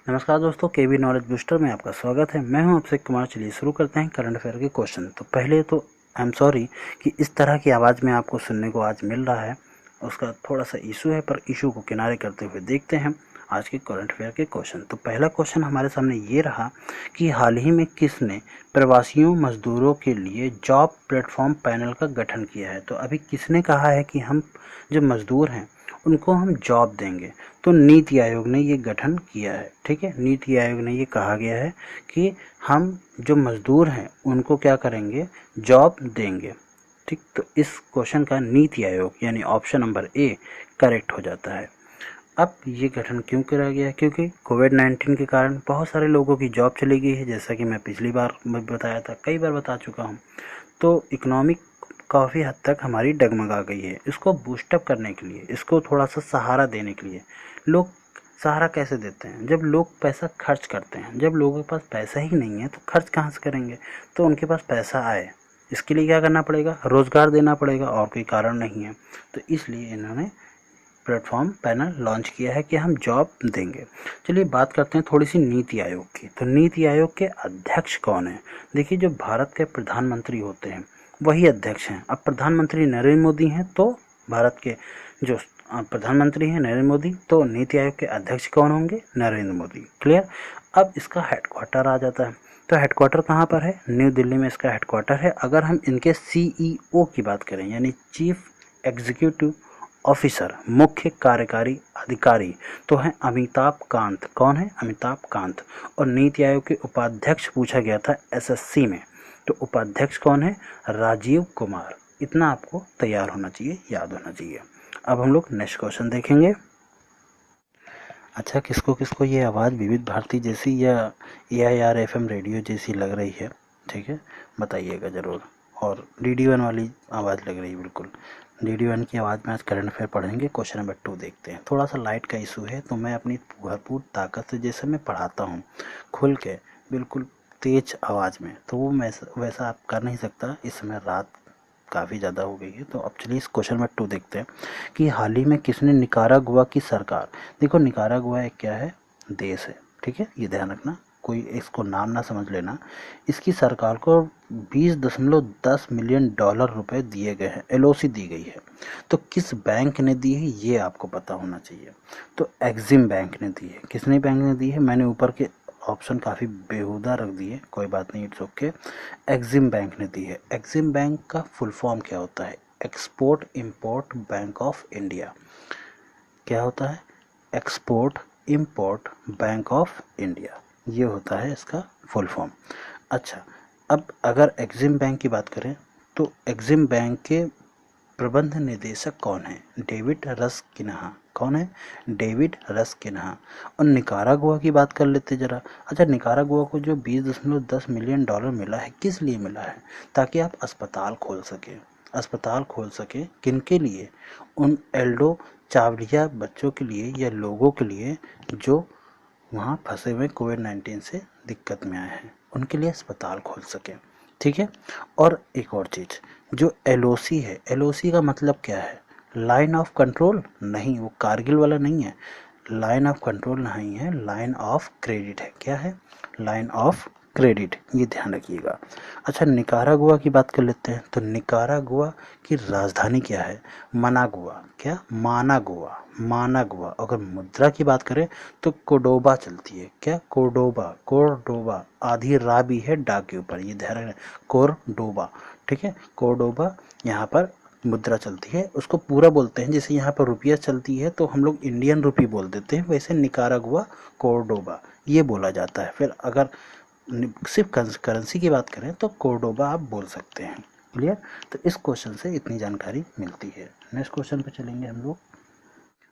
नमस्कार दोस्तों, केबी knowledge booster में आपका स्वागत है। मैं हूं अभिषेक कुमार। चलिए शुरू करते हैं करंट अफेयर के क्वेश्चन। तो पहले तो आई एम सॉरी कि इस तरह की आवाज़ में आपको सुनने को आज मिल रहा है, उसका थोड़ा सा इशू है, पर इशू को किनारे करते हुए देखते हैं आज के करंट अफेयर के क्वेश्चन। तो पहला क्वेश्चन हमारे सामने ये रहा कि हाल ही में किसने प्रवासियों मजदूरों के लिए जॉब प्लेटफॉर्म पैनल का गठन किया है। तो अभी किसने कहा है कि हम जो मजदूर हैं उनको हम जॉब देंगे। तो नीति आयोग ने ये गठन किया है। ठीक है, नीति आयोग ने ये कहा गया है कि हम जो मजदूर हैं उनको क्या करेंगे, जॉब देंगे। ठीक, तो इस क्वेश्चन का नीति आयोग यानी ऑप्शन नंबर ए करेक्ट हो जाता है। अब ये गठन क्यों करा गया है? क्योंकि कोविड-19 के कारण बहुत सारे लोगों की जॉब चली गई है, जैसा कि मैं पिछली बार बताया था, कई बार बता चुका हूँ। तो इकोनॉमिक काफ़ी हद तक हमारी डगमगा गई है। इसको बूस्टअप करने के लिए, इसको थोड़ा सा सहारा देने के लिए, लोग सहारा कैसे देते हैं? जब लोग पैसा खर्च करते हैं। जब लोगों के पास पैसा ही नहीं है तो खर्च कहाँ से करेंगे? तो उनके पास पैसा आए, इसके लिए क्या करना पड़ेगा? रोज़गार देना पड़ेगा, और कोई कारण नहीं है। तो इसलिए इन्होंने प्लेटफॉर्म पैनल लॉन्च किया है कि हम जॉब देंगे। चलिए बात करते हैं थोड़ी सी नीति आयोग की। तो नीति आयोग के अध्यक्ष कौन है? देखिए, जो भारत के प्रधानमंत्री होते हैं वही अध्यक्ष हैं। अब प्रधानमंत्री नरेंद्र मोदी हैं, तो भारत के जो प्रधानमंत्री हैं नरेंद्र मोदी, तो नीति आयोग के अध्यक्ष कौन होंगे? नरेंद्र मोदी। क्लियर। अब इसका हेडक्वार्टर आ जाता है। तो हेडक्वार्टर कहाँ पर है? न्यू दिल्ली में इसका हेडक्वार्टर है। अगर हम इनके सीईओ की बात करें, यानी चीफ एग्जीक्यूटिव ऑफिसर, मुख्य कार्यकारी अधिकारी, तो हैं अमिताभ कांत। कौन है? अमिताभ कांत। और नीति आयोग के उपाध्यक्ष पूछा गया था एसएससी में, तो उपाध्यक्ष कौन है? राजीव कुमार। इतना आपको तैयार होना चाहिए, याद होना चाहिए। अब हम लोग नेक्स्ट क्वेश्चन देखेंगे। अच्छा, किसको किसको ये आवाज़ विविध भारती जैसी या AIR FM रेडियो जैसी लग रही है? ठीक है, बताइएगा ज़रूर। और DD1 वाली आवाज़ लग रही है बिल्कुल। DD1 की आवाज़ में आज करंट अफेयर पढ़ेंगे। क्वेश्चन नंबर 2 देखते हैं। थोड़ा सा लाइट का इशू है, तो मैं अपनी भरपूर ताकत से जैसे मैं पढ़ाता हूँ खुल के, बिल्कुल तेज आवाज़ में, तो वो वैसा आप कर नहीं सकता। इस समय रात काफ़ी ज़्यादा हो गई है। तो अब चलिए इस क्वेश्चन नंबर 2 देखते हैं कि हाल ही में किसने निकारागुआ की सरकार, देखो निकारागुआ एक क्या है? देश है। ठीक है, ये ध्यान रखना, कोई इसको नाम ना समझ लेना। इसकी सरकार को 20.10 मिलियन डॉलर रुपए दिए गए हैं, LOC दी गई है। तो किस बैंक ने दी है ये आपको पता होना चाहिए। तो एक्सिम बैंक ने दी है। किसने बैंक ने दी है? मैंने ऊपर के ऑप्शन काफ़ी बेहुदा रख दिए, कोई बात नहीं, इट्स ओके। एक्सिम बैंक ने दी है। एक्सिम बैंक का फुल फॉर्म क्या होता है? Export import bank of India. क्या होता है? Export import bank of India, ये होता है इसका फुल फॉर्म। अच्छा, अब अगर एक्सिम बैंक की बात करें तो एक्सिम बैंक के प्रबंध निदेशक कौन है? डेविड रस्किन्हा। कौन है? डेविड रस्किन्हा। और निकारागुआ की बात कर लेते जरा। अच्छा, निकारागुआ को जो 20.10 मिलियन डॉलर मिला है, किस लिए मिला है? ताकि आप अस्पताल खोल सकें। अस्पताल खोल सके किनके लिए? उन एल्डो चावलिया बच्चों के लिए या लोगों के लिए जो वहाँ फंसे हुए कोविड-19 से दिक्कत में आए हैं, उनके लिए अस्पताल खोल सकें। ठीक है। और एक और चीज़, जो LOC है, LOC का मतलब क्या है? लाइन ऑफ कंट्रोल नहीं, वो कारगिल वाला नहीं है। लाइन ऑफ कंट्रोल नहीं है, लाइन ऑफ क्रेडिट है। क्या है? लाइन ऑफ क्रेडिट, ये ध्यान रखिएगा। अच्छा, निकारागुआ की बात कर लेते हैं। तो निकारागुआ की राजधानी क्या है? मनागुआ। क्या? मानागुआ। मानागुआ। अगर मुद्रा की बात करें तो कोडोबा चलती है। क्या? कोडोबा। कोर्डोबा, आधी रा भी है डा के ऊपर, ये ध्यान रखना। कोरडोबा। ठीक है, कोर्डोबा यहाँ पर मुद्रा चलती है। उसको पूरा बोलते हैं, जैसे यहाँ पर रुपया चलती है तो हम लोग इंडियन रुपी बोल देते हैं, वैसे निकारागुआ कोर्डोबा ये बोला जाता है। फिर अगर सिर्फ करेंसी की बात करें तो कोर्डोबा आप बोल सकते हैं। क्लियर। तो इस क्वेश्चन से इतनी जानकारी मिलती है। नेक्स्ट क्वेश्चन पे चलेंगे हम लोग।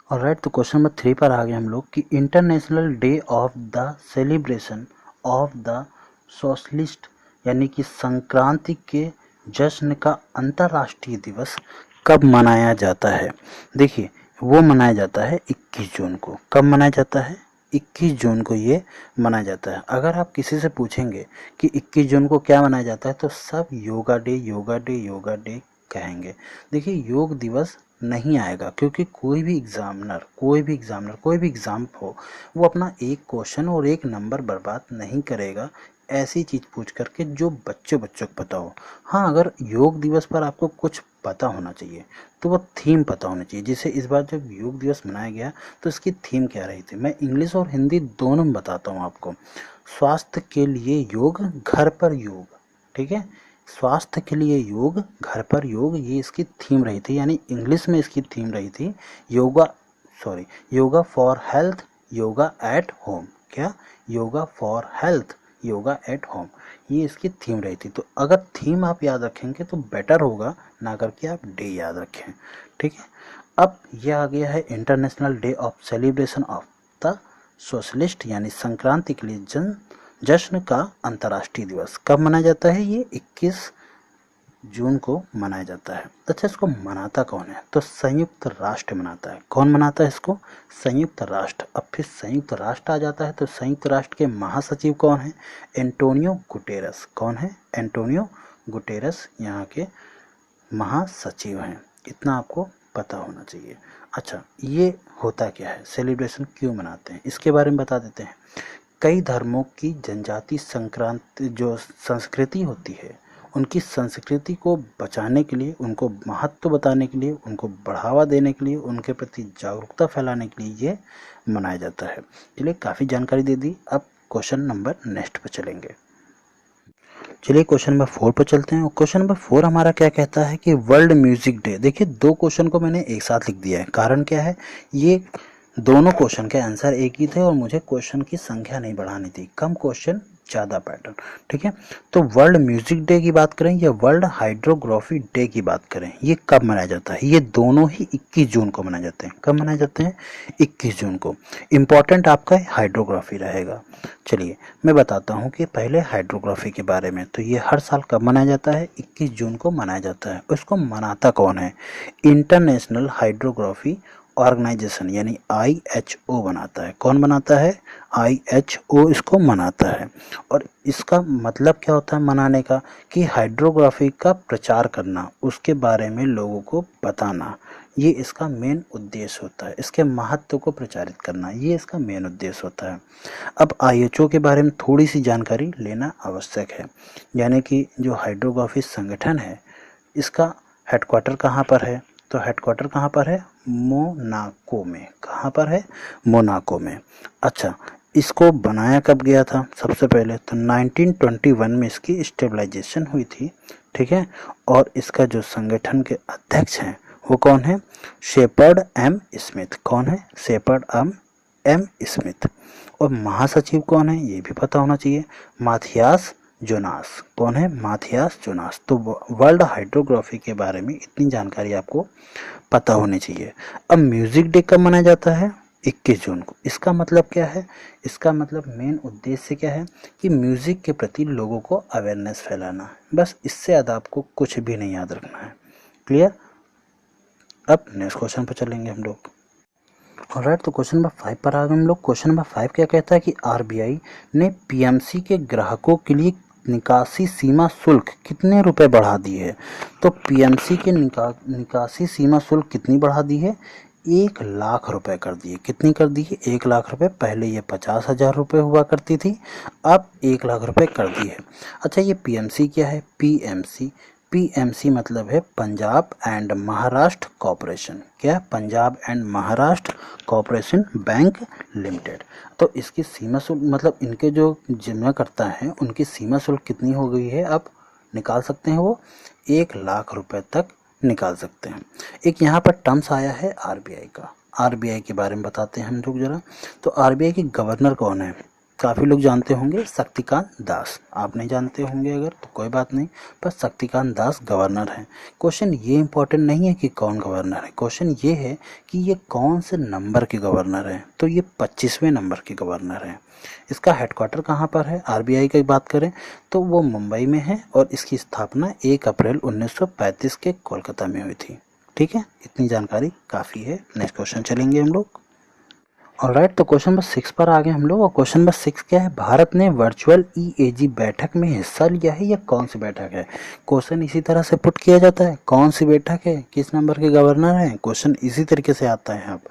ऑलराइट, तो क्वेश्चन नंबर 3 पर आ गए हम लोग कि international day of the celebration of the socialist, यानी कि संक्रांति के जश्न का अंतर्राष्ट्रीय दिवस कब मनाया जाता है? देखिए, वो मनाया जाता है 21 जून को। कब मनाया जाता है? 21 जून को ये मनाया जाता है। अगर आप किसी से पूछेंगे कि 21 जून को क्या मनाया जाता है, तो सब yoga day yoga day yoga day कहेंगे। देखिए योग दिवस नहीं आएगा क्योंकि कोई भी एग्जामिनर कोई भी एग्जाम हो वो अपना एक क्वेश्चन और एक नंबर बर्बाद नहीं करेगा ऐसी चीज़ पूछ करके जो बच्चों को पता हो। हाँ, अगर योग दिवस पर आपको कुछ पता होना चाहिए तो वो थीम पता होनी चाहिए। जैसे इस बार जब योग दिवस मनाया गया तो इसकी थीम क्या रही थी, मैं इंग्लिश और हिंदी दोनों में बताता हूँ आपको। स्वास्थ्य के लिए योग, घर पर योग। ठीक है, स्वास्थ्य के लिए योग, घर पर योग, ये इसकी थीम रही थी। यानी इंग्लिश में इसकी थीम रही थी yoga, sorry, yoga for health, yoga at home. क्या, yoga for health, yoga at home, ये इसकी थीम रही थी। तो अगर थीम आप याद रखेंगे तो बेटर होगा, ना करके आप डे याद रखें। ठीक है, अब यह आ गया है international day of celebration of the socialist, यानी संक्रांति के लिए जश्न का अंतर्राष्ट्रीय दिवस। कब मनाया जाता है? ये 21 जून को मनाया जाता है। अच्छा, इसको मनाता कौन है? तो संयुक्त राष्ट्र मनाता है। कौन मनाता है इसको? संयुक्त राष्ट्र। अब फिर संयुक्त राष्ट्र आ जाता है तो संयुक्त राष्ट्र के महासचिव कौन है? Antonio Guterres. कौन है? एंटोनियो गुटेरस यहाँ के महासचिव हैं। इतना आपको पता होना चाहिए। अच्छा, ये होता क्या है, सेलिब्रेशन क्यों मनाते हैं, इसके बारे में बता देते हैं। कई धर्मों की जनजाति संक्रांति जो संस्कृति होती है, उनकी संस्कृति को बचाने के लिए, उनको महत्व बताने के लिए, उनको बढ़ावा देने के लिए, उनके प्रति जागरूकता फैलाने के लिए ये मनाया जाता है। चलिए, काफ़ी जानकारी दे दी। अब क्वेश्चन नंबर नेक्स्ट पर चलेंगे। चलिए क्वेश्चन नंबर 4 पर चलते हैं। और क्वेश्चन नंबर 4 हमारा क्या कहता है कि वर्ल्ड म्यूजिक डे। देखिए, दो क्वेश्चन को मैंने एक साथ लिख दिया है। कारण क्या है, ये दोनों क्वेश्चन के आंसर एक ही थे और मुझे क्वेश्चन की संख्या नहीं बढ़ानी थी। कम क्वेश्चन ज़्यादा पैटर्न। ठीक है, तो वर्ल्ड म्यूजिक डे की बात करें या वर्ल्ड हाइड्रोग्राफी डे की बात करें, ये कब मनाया जाता है? ये दोनों ही 21 जून को मनाए जाते हैं। कब मनाए जाते हैं? 21 जून को। इम्पॉर्टेंट आपका हाइड्रोग्राफी रहेगा। चलिए मैं बताता हूँ कि पहले हाइड्रोग्राफी के बारे में। तो ये हर साल कब मनाया जाता है? 21 जून को मनाया जाता है। उसको मनाता कौन है? इंटरनेशनल हाइड्रोग्राफी ऑर्गेनाइजेशन, यानी IHO बनाता है। कौन बनाता है? IHO इसको मनाता है। और इसका मतलब क्या होता है मनाने का? कि हाइड्रोग्राफी का प्रचार करना, उसके बारे में लोगों को बताना, ये इसका मेन उद्देश्य होता है। इसके महत्व को प्रचारित करना, ये इसका मेन उद्देश्य होता है। अब IHO के बारे में थोड़ी सी जानकारी लेना आवश्यक है। यानी कि जो हाइड्रोग्राफी संगठन है, इसका हेडक्वार्टर कहाँ पर है? तो हेडक्वार्टर कहाँ पर है? मोनाको में। कहाँ पर है? मोनाको में। अच्छा, इसको बनाया कब गया था? सबसे पहले तो 1921 में इसकी स्टेबलाइजेशन हुई थी। ठीक है, और इसका जो संगठन के अध्यक्ष हैं वो कौन है? Shepherd M Smith. कौन है? Shepherd M Smith. और महासचिव कौन है? ये भी पता होना चाहिए, माथियास जोनास। कौन है? Mathias Jonas. तो वर्ल्ड हाइड्रोग्राफी के बारे में इतनी जानकारी आपको पता होनी चाहिए। अब म्यूजिक डे कब मनाया जाता है? 21 जून को। इसका मतलब क्या है? इसका मतलब मेन उद्देश्य क्या है कि म्यूजिक के प्रति लोगों को अवेयरनेस फैलाना। बस, इससे ज़्यादा आपको कुछ भी नहीं याद रखना है। क्लियर? अब नेक्स्ट क्वेश्चन पर चलेंगे हम लोग। ऑलराइट, तो क्वेश्चन नंबर 5 पर आ गए हम लोग। क्वेश्चन नंबर 5 क्या कहता है कि RBI ने PMC के ग्राहकों के लिए निकासी सीमा शुल्क कितने रुपए बढ़ा दी है? तो PMC के निकासी सीमा शुल्क कितनी बढ़ा दी है? 1,00,000 रुपए कर दिए। कितनी कर दी है? 1,00,000 रुपए। पहले ये 50,000 रुपये हुआ करती थी, अब 1,00,000 रुपए कर दी है। अच्छा, ये PMC क्या है? PMC मतलब है पंजाब एंड महाराष्ट्र कॉरपोरेशन। क्या? Punjab and Maharashtra corporation bank limited. तो इसकी सीमा शुल्क मतलब इनके जो जमा करता है उनकी सीमा शुल्क कितनी हो गई है? अब निकाल सकते हैं वो 1,00,000 रुपए तक निकाल सकते हैं। एक यहाँ पर टर्म्स आया है RBI का। RBI के बारे में बताते हैं हम लोग जरा। तो RBI के गवर्नर कौन है? काफ़ी लोग जानते होंगे, शक्तिकांत दास। आप नहीं जानते होंगे अगर तो कोई बात नहीं, पर शक्तिकांत दास गवर्नर हैं। क्वेश्चन ये इंपॉर्टेंट नहीं है कि कौन गवर्नर है, क्वेश्चन ये है कि ये कौन से नंबर के गवर्नर हैं। तो ये 25वें नंबर के गवर्नर हैं। इसका हेडक्वार्टर कहाँ पर है? RBI की बात करें तो वो मुंबई में है और इसकी स्थापना 1 अप्रैल 1935 के कोलकाता में हुई थी। ठीक है, इतनी जानकारी काफ़ी है। नेक्स्ट क्वेश्चन चलेंगे हम लोग। ऑलराइट, तो क्वेश्चन नंबर 6 पर आ गए हम लोग। और क्वेश्चन नंबर 6 क्या है, भारत ने वर्चुअल ईएजी बैठक में हिस्सा लिया है, या कौन सी बैठक है। क्वेश्चन इसी तरह से पुट किया जाता है, कौन सी बैठक है, किस नंबर के गवर्नर हैं, क्वेश्चन इसी तरीके से आता है अब,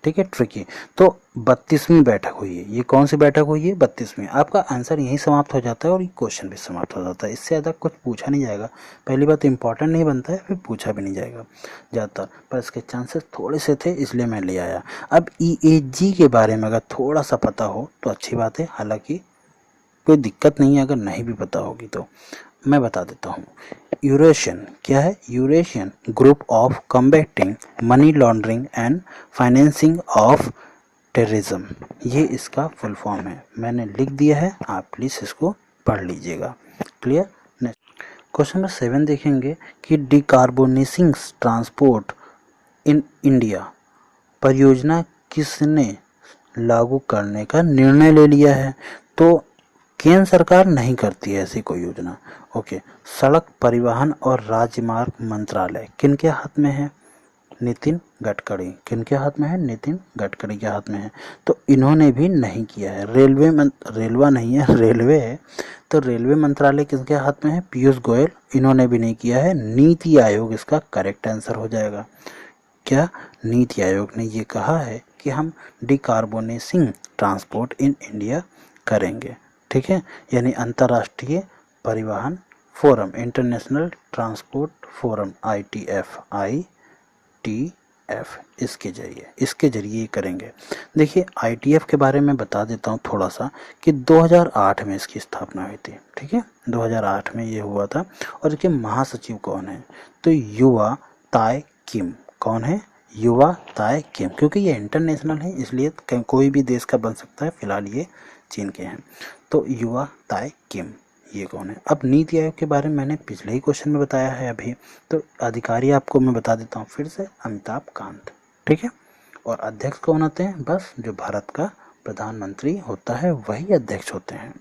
ठीक है, ट्रिकी। तो 32वीं बैठक हुई है, ये कौन सी बैठक हुई है, 32वीं। आपका आंसर यहीं समाप्त हो जाता है और ये क्वेश्चन भी समाप्त हो जाता है, इससे ज़्यादा कुछ पूछा नहीं जाएगा। पहली बात इंपॉर्टेंट नहीं बनता है, फिर पूछा भी नहीं जाएगा ज़्यादातर, पर इसके चांसेस थोड़े से थे इसलिए मैं ले आया। अब ईएजी के बारे में अगर थोड़ा सा पता हो तो अच्छी बात है, हालांकि कोई दिक्कत नहीं है अगर नहीं भी पता होगी तो मैं बता देता हूँ। यूरेशियन क्या है, Eurasian group of combating money laundering and financing of terrorism, ये इसका फुल फॉर्म है, मैंने लिख दिया है, आप प्लीज़ इसको पढ़ लीजिएगा। क्लियर। नेक्स्ट क्वेश्चन नंबर 7 देखेंगे कि डिकार्बोनेसिंग ट्रांसपोर्ट इन इंडिया परियोजना किसने लागू करने का निर्णय ले लिया है। तो केंद्र सरकार नहीं करती है ऐसी कोई योजना। ओके, सड़क परिवहन और राजमार्ग मंत्रालय किनके हाथ में है, नितिन गडकरी। किनके हाथ में है, नितिन गडकरी के हाथ में है। तो इन्होंने भी नहीं किया है। रेलवा नहीं है, रेलवे है, तो रेलवे मंत्रालय किसके हाथ में है, पीयूष गोयल, इन्होंने भी नहीं किया है। नीति आयोग इसका करेक्ट आंसर हो जाएगा। क्या, नीति आयोग ने ये कहा है कि हम डिकार्बोनेसिंग ट्रांसपोर्ट इन इंडिया करेंगे, ठीक है, यानी अंतर्राष्ट्रीय परिवहन forum, international transport forum, ITF इसके जरिए करेंगे। देखिए ITF के बारे में बता देता हूँ थोड़ा सा कि 2008 में इसकी स्थापना हुई थी, ठीक है, 2008 में ये हुआ था। और इसके महासचिव कौन है, तो युवा ताय किम। कौन है, युवा ताय किम, क्योंकि ये इंटरनेशनल है इसलिए कोई भी देश का बन सकता है, फिलहाल ये चीन के हैं। तो युवा ताय किम ये कौन है। अब नीति आयोग के बारे में मैंने पिछले ही क्वेश्चन में बताया है अभी, तो अधिकारी आपको मैं बता देता हूँ फिर से, अमिताभ कांत, ठीक है। और अध्यक्ष कौन होते हैं, बस जो भारत का प्रधानमंत्री होता है वही अध्यक्ष होते हैं।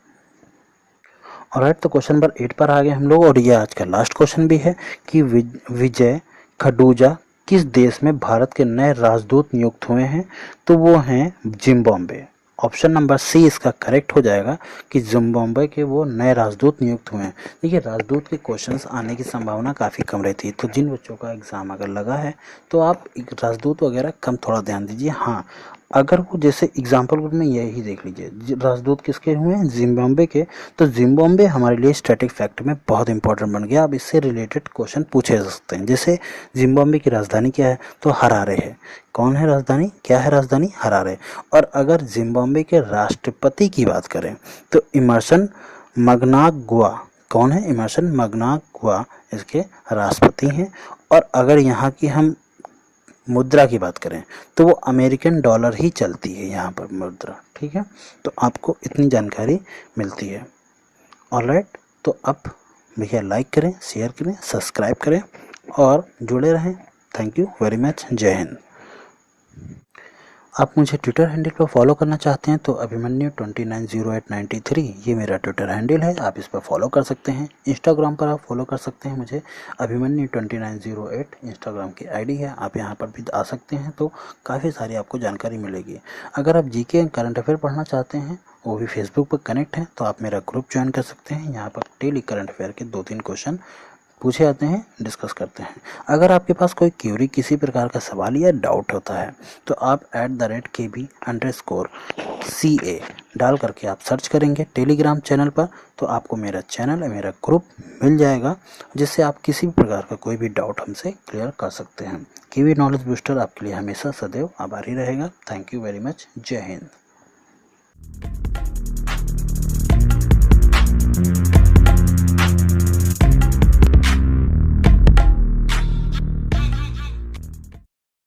ऑलराइट, तो क्वेश्चन नंबर 8 पर आ गए हम लोग, और ये आज का लास्ट क्वेश्चन भी है कि विजय खडूजा किस देश में भारत के नए राजदूत नियुक्त हुए हैं। तो वो हैं जिम्बाब्वे। ऑप्शन नंबर सी इसका करेक्ट हो जाएगा कि जिम्बाब्वे के वो नए राजदूत नियुक्त हुए हैं। देखिए राजदूत के क्वेश्चंस आने की संभावना काफ़ी कम रहती है, तो जिन बच्चों का एग्ज़ाम अगर लगा है तो आप राजदूत वगैरह कम थोड़ा ध्यान दीजिए। हाँ, अगर वो जैसे एग्जाम्पल में यही देख लीजिए, राजदूत किसके हुए हैं, जिम्बाब्वे के, तो जिम्बाब्वे हमारे लिए स्टैटिक फैक्ट में बहुत इंपॉर्टेंट बन गया। अब इससे रिलेटेड क्वेश्चन पूछे जा सकते हैं, जैसे जिम्बाब्वे की राजधानी क्या है, तो हरारे है। कौन है राजधानी, क्या है राजधानी, हरारे। और अगर जिम्बाब्वे के राष्ट्रपति की बात करें तो इमर्सन मनांगग्वा। कौन है, इमर्सन मनांगग्वा इसके राष्ट्रपति हैं। और अगर यहाँ की हम मुद्रा की बात करें तो वो अमेरिकन डॉलर ही चलती है यहाँ पर मुद्रा, ठीक है। तो आपको इतनी जानकारी मिलती है। ऑलराइट, तो अब भैया लाइक करें, शेयर करें, सब्सक्राइब करें और जुड़े रहें। थैंक यू वेरी मच, जय हिंद। आप मुझे ट्विटर हैंडल पर फॉलो करना चाहते हैं तो अभिमन्यु 290893 ये मेरा ट्विटर हैंडल है, आप इस पर फॉलो कर सकते हैं। इंस्टाग्राम पर आप फॉलो कर सकते हैं मुझे, अभिमन्यु 2908 इंस्टाग्राम की आईडी है, आप यहाँ पर भी आ सकते हैं, तो काफ़ी सारी आपको जानकारी मिलेगी। अगर आप जीके करंट अफेयर पढ़ना चाहते हैं, वो भी फेसबुक पर कनेक्ट हैं, तो आप मेरा ग्रुप ज्वाइन कर सकते हैं। यहाँ पर डेली करंट अफेयर के 2-3 क्वेश्चन पूछे जाते हैं, डिस्कस करते हैं। अगर आपके पास कोई क्यूरी, किसी प्रकार का सवाल या डाउट होता है तो आप @KB_CA डाल करके आप सर्च करेंगे टेलीग्राम चैनल पर, तो आपको मेरा चैनल, मेरा ग्रुप मिल जाएगा, जिससे आप किसी भी प्रकार का कोई भी डाउट हमसे क्लियर कर सकते हैं। केवी नॉलेज बूस्टर आपके लिए हमेशा सदैव आभारी रहेगा। थैंक यू वेरी मच, जय हिंद।